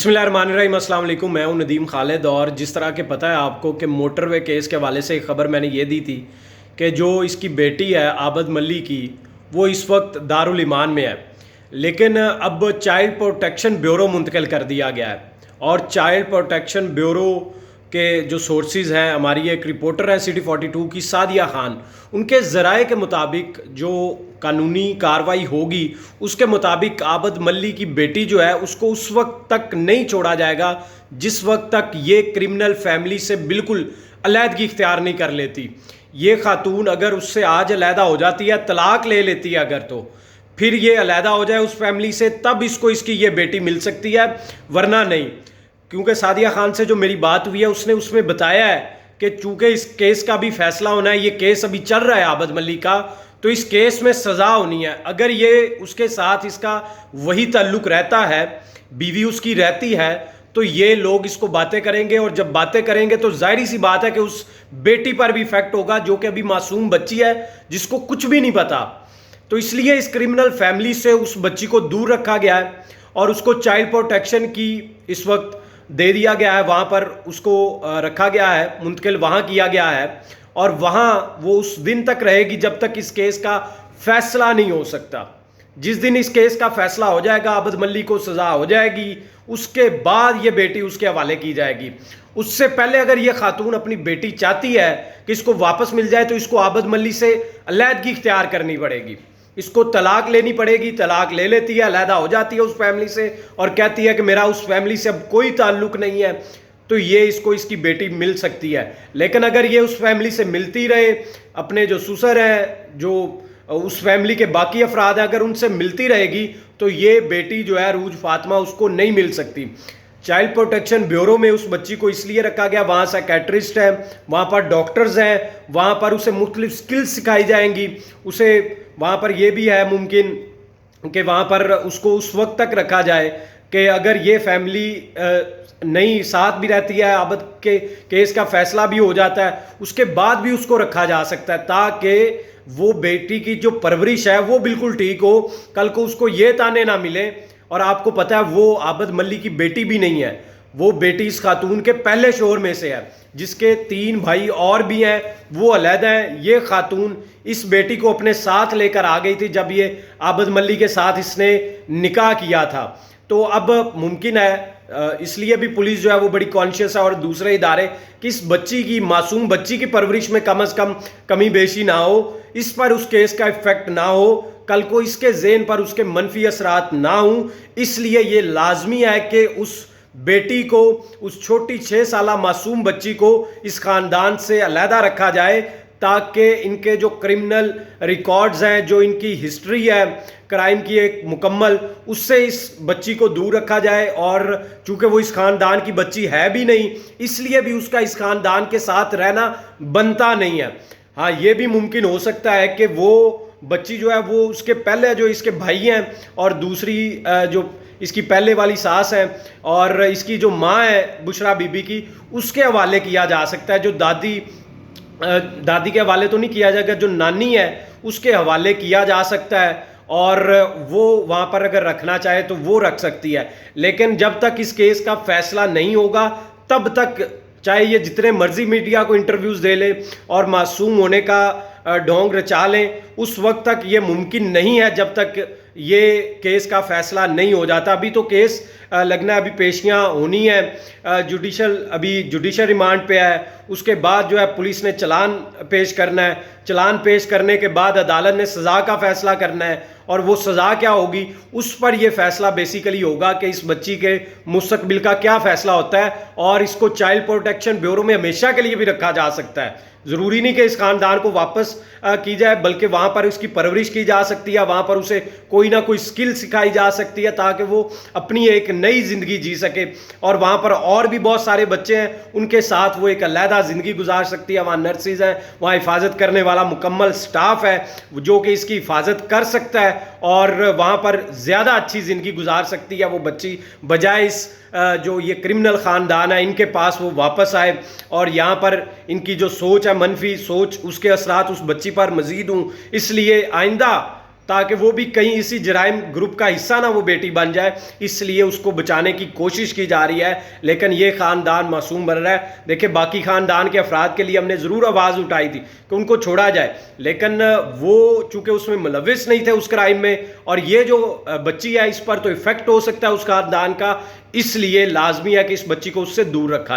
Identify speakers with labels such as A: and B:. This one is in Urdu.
A: بسم اللہ الرحمن الرحیم، السلام علیکم۔ میں ہوں ندیم خالد، اور جس طرح کہ پتہ ہے آپ کو کہ موٹر وے کیس کے حوالے سے ایک خبر میں نے یہ دی تھی کہ جو اس کی بیٹی ہے عابد ملی کی، وہ اس وقت دارالایمان میں ہے، لیکن اب چائلڈ پروٹیکشن بیورو منتقل کر دیا گیا ہے۔ اور چائلڈ پروٹیکشن بیورو کے جو سورسز ہیں، ہماری ایک رپورٹر ہیں سٹی 42 کی سعدیہ خان، ان کے ذرائع کے مطابق جو قانونی کارروائی ہوگی اس کے مطابق عابد ملی کی بیٹی جو ہے اس کو اس وقت تک نہیں چھوڑا جائے گا جس وقت تک یہ کرمنل فیملی سے بالکل علیحدگی اختیار نہیں کر لیتی۔ یہ خاتون اگر اس سے آج علیحدہ ہو جاتی ہے، طلاق لے لیتی ہے اگر، تو پھر یہ علیحدہ ہو جائے اس فیملی سے، تب اس کو اس کی یہ بیٹی مل سکتی ہے، ورنہ نہیں۔ کیونکہ سعدیہ خان سے جو میری بات ہوئی ہے اس نے اس میں بتایا ہے کہ چونکہ اس کیس کا بھی فیصلہ ہونا ہے، یہ کیس ابھی چل رہا ہے عابد ملی کا، تو اس کیس میں سزا ہونی ہے۔ اگر یہ اس کے ساتھ اس کا وہی تعلق رہتا ہے، بیوی اس کی رہتی ہے، تو یہ لوگ اس کو باتیں کریں گے، اور جب باتیں کریں گے تو ظاہری سی بات ہے کہ اس بیٹی پر بھی افیکٹ ہوگا جو کہ ابھی معصوم بچی ہے جس کو کچھ بھی نہیں پتا۔ تو اس لیے اس کرمنل فیملی سے اس بچی کو دور رکھا گیا ہے، اور اس کو چائلڈ پروٹیکشن کی اس وقت دے دیا گیا ہے، وہاں پر اس کو رکھا گیا ہے، منتقل وہاں کیا گیا ہے، اور وہاں وہ اس دن تک رہے گی جب تک اس کیس کا فیصلہ نہیں ہو سکتا۔ جس دن اس کیس کا فیصلہ ہو جائے گا، عابد ملی کو سزا ہو جائے گی، اس کے بعد یہ بیٹی اس کے حوالے کی جائے گی۔ اس سے پہلے اگر یہ خاتون اپنی بیٹی چاہتی ہے کہ اس کو واپس مل جائے تو اس کو عابد ملی سے علیحدگی اختیار کرنی پڑے گی، اس کو طلاق لینی پڑے گی۔ طلاق لے لیتی ہے، علیحدہ ہو جاتی ہے اس فیملی سے، اور کہتی ہے کہ میرا اس فیملی سے اب کوئی تعلق نہیں ہے، تو یہ اس کو اس کی بیٹی مل سکتی ہے۔ لیکن اگر یہ اس فیملی سے ملتی رہے، اپنے جو سسر ہیں، جو اس فیملی کے باقی افراد ہیں، اگر ان سے ملتی رہے گی تو یہ بیٹی جو ہے عروج فاطمہ اس کو نہیں مل سکتی۔ چائلڈ پروٹیکشن بیورو میں اس بچی کو اس لیے رکھا گیا، وہاں سائیکیٹرسٹ ہیں، وہاں پر ڈاکٹرز ہیں، وہاں پر اسے مختلف سکلز سکھائی جائیں گی۔ اسے وہاں پر یہ بھی ہے ممکن کہ وہاں پر اس کو اس وقت تک رکھا جائے کہ اگر یہ فیملی نہیں ساتھ بھی رہتی ہے، عابد کے کیس کا فیصلہ بھی ہو جاتا ہے، اس کے بعد بھی اس کو رکھا جا سکتا ہے، تاکہ وہ بیٹی کی جو پرورش ہے وہ بالکل ٹھیک ہو، کل کو اس کو یہ تانے نہ ملے۔ اور آپ کو پتہ ہے وہ عابد ملی کی بیٹی بھی نہیں ہے، وہ بیٹی اس خاتون کے پہلے شوہر میں سے ہے، جس کے 3 بھائی اور بھی ہیں، وہ علیحدہ ہیں۔ یہ خاتون اس بیٹی کو اپنے ساتھ لے کر آ گئی تھی جب یہ عابد ملی کے ساتھ اس نے نکاح کیا تھا۔ تو اب ممکن ہے، اس لیے بھی پولیس جو ہے وہ بڑی کانشیس ہے، اور دوسرے ادارے، کہ اس بچی کی، معصوم بچی کی پرورش میں کم از کم کمی بیشی نہ ہو، اس پر اس کیس کا ایفیکٹ نہ ہو، کل کو اس کے ذہن پر اس کے منفی اثرات نہ ہوں۔ اس لیے یہ لازمی ہے کہ اس بیٹی کو، اس چھوٹی 6 سالہ معصوم بچی کو اس خاندان سے علیحدہ رکھا جائے، تاکہ ان کے جو کرمنل ریکارڈز ہیں، جو ان کی ہسٹری ہے کرائم کی ایک مکمل، اس سے اس بچی کو دور رکھا جائے۔ اور چونکہ وہ اس خاندان کی بچی ہے بھی نہیں، اس لیے بھی اس کا اس خاندان کے ساتھ رہنا بنتا نہیں ہے۔ ہاں، یہ بھی ممکن ہو سکتا ہے کہ وہ بچی جو ہے وہ اس کے پہلے جو اس کے بھائی ہیں، اور دوسری جو اس کی پہلے والی ساس ہیں، اور اس کی جو ماں ہے بشرا بی بی کی، اس کے حوالے کیا جا سکتا ہے۔ جو دادی کے حوالے تو نہیں کیا جائے گا، جو نانی ہے اس کے حوالے کیا جا سکتا ہے، اور وہ وہاں پر اگر رکھنا چاہے تو وہ رکھ سکتی ہے۔ لیکن جب تک اس کیس کا فیصلہ نہیں ہوگا، تب تک چاہے یہ جتنے مرضی میڈیا کو انٹرویوز دے لے اور معصوم ہونے کا ڈھونگ رچا لیں، اس وقت تک یہ ممکن نہیں ہے جب تک یہ کیس کا فیصلہ نہیں ہو جاتا۔ ابھی تو کیس لگنا ہے، ابھی پیشیاں ہونی ہیں، ابھی جوڈیشل ریمانڈ پہ ہے، اس کے بعد جو ہے پولیس نے چلان پیش کرنا ہے، چلان پیش کرنے کے بعد عدالت نے سزا کا فیصلہ کرنا ہے، اور وہ سزا کیا ہوگی اس پر یہ فیصلہ بیسیکلی ہوگا کہ اس بچی کے مستقبل کا کیا فیصلہ ہوتا ہے۔ اور اس کو چائلڈ پروٹیکشن بیورو میں ہمیشہ کے لیے بھی رکھا جا سکتا ہے، ضروری نہیں کہ اس خاندان کو واپس کی جائے، بلکہ وہاں پر اس کی پرورش کی جا سکتی ہے، وہاں پر اسے کوئی نہ کوئی سکل سکھائی جا سکتی ہے تاکہ وہ اپنی ایک نئی زندگی جی سکے، اور وہاں پر اور بھی بہت سارے بچے ہیں، ان کے ساتھ وہ ایک علیحدہ زندگی گزار سکتی ہے۔ وہاں نرسز ہیں، وہاں حفاظت کرنے والا مکمل سٹاف ہے جو کہ اس کی حفاظت کر سکتا ہے، اور وہاں پر زیادہ اچھی زندگی گزار سکتی ہے وہ بچی، بجائے اس جو یہ کرمنل خاندان ہے ان کے پاس وہ واپس آئے، اور یہاں پر ان کی جو سوچ ہے، منفی سوچ، اس کے اثرات اس بچی پر مزید ہوں۔ اس لیے آئندہ تاکہ وہ بھی کہیں اسی جرائم گروپ کا حصہ نہ وہ بیٹی بن جائے، اس لیے اس کو بچانے کی کوشش کی جا رہی ہے، لیکن یہ خاندان معصوم بن رہا ہے۔ دیکھیں باقی خاندان کے افراد کے لیے ہم نے ضرور آواز اٹھائی تھی کہ ان کو چھوڑا جائے، لیکن وہ چونکہ اس میں ملوث نہیں تھے اس کرائم میں، اور یہ جو بچی ہے اس پر تو افیکٹ ہو سکتا ہے اس خاندان کا، اس لیے لازمی ہے کہ اس بچی کو اس سے دور رکھا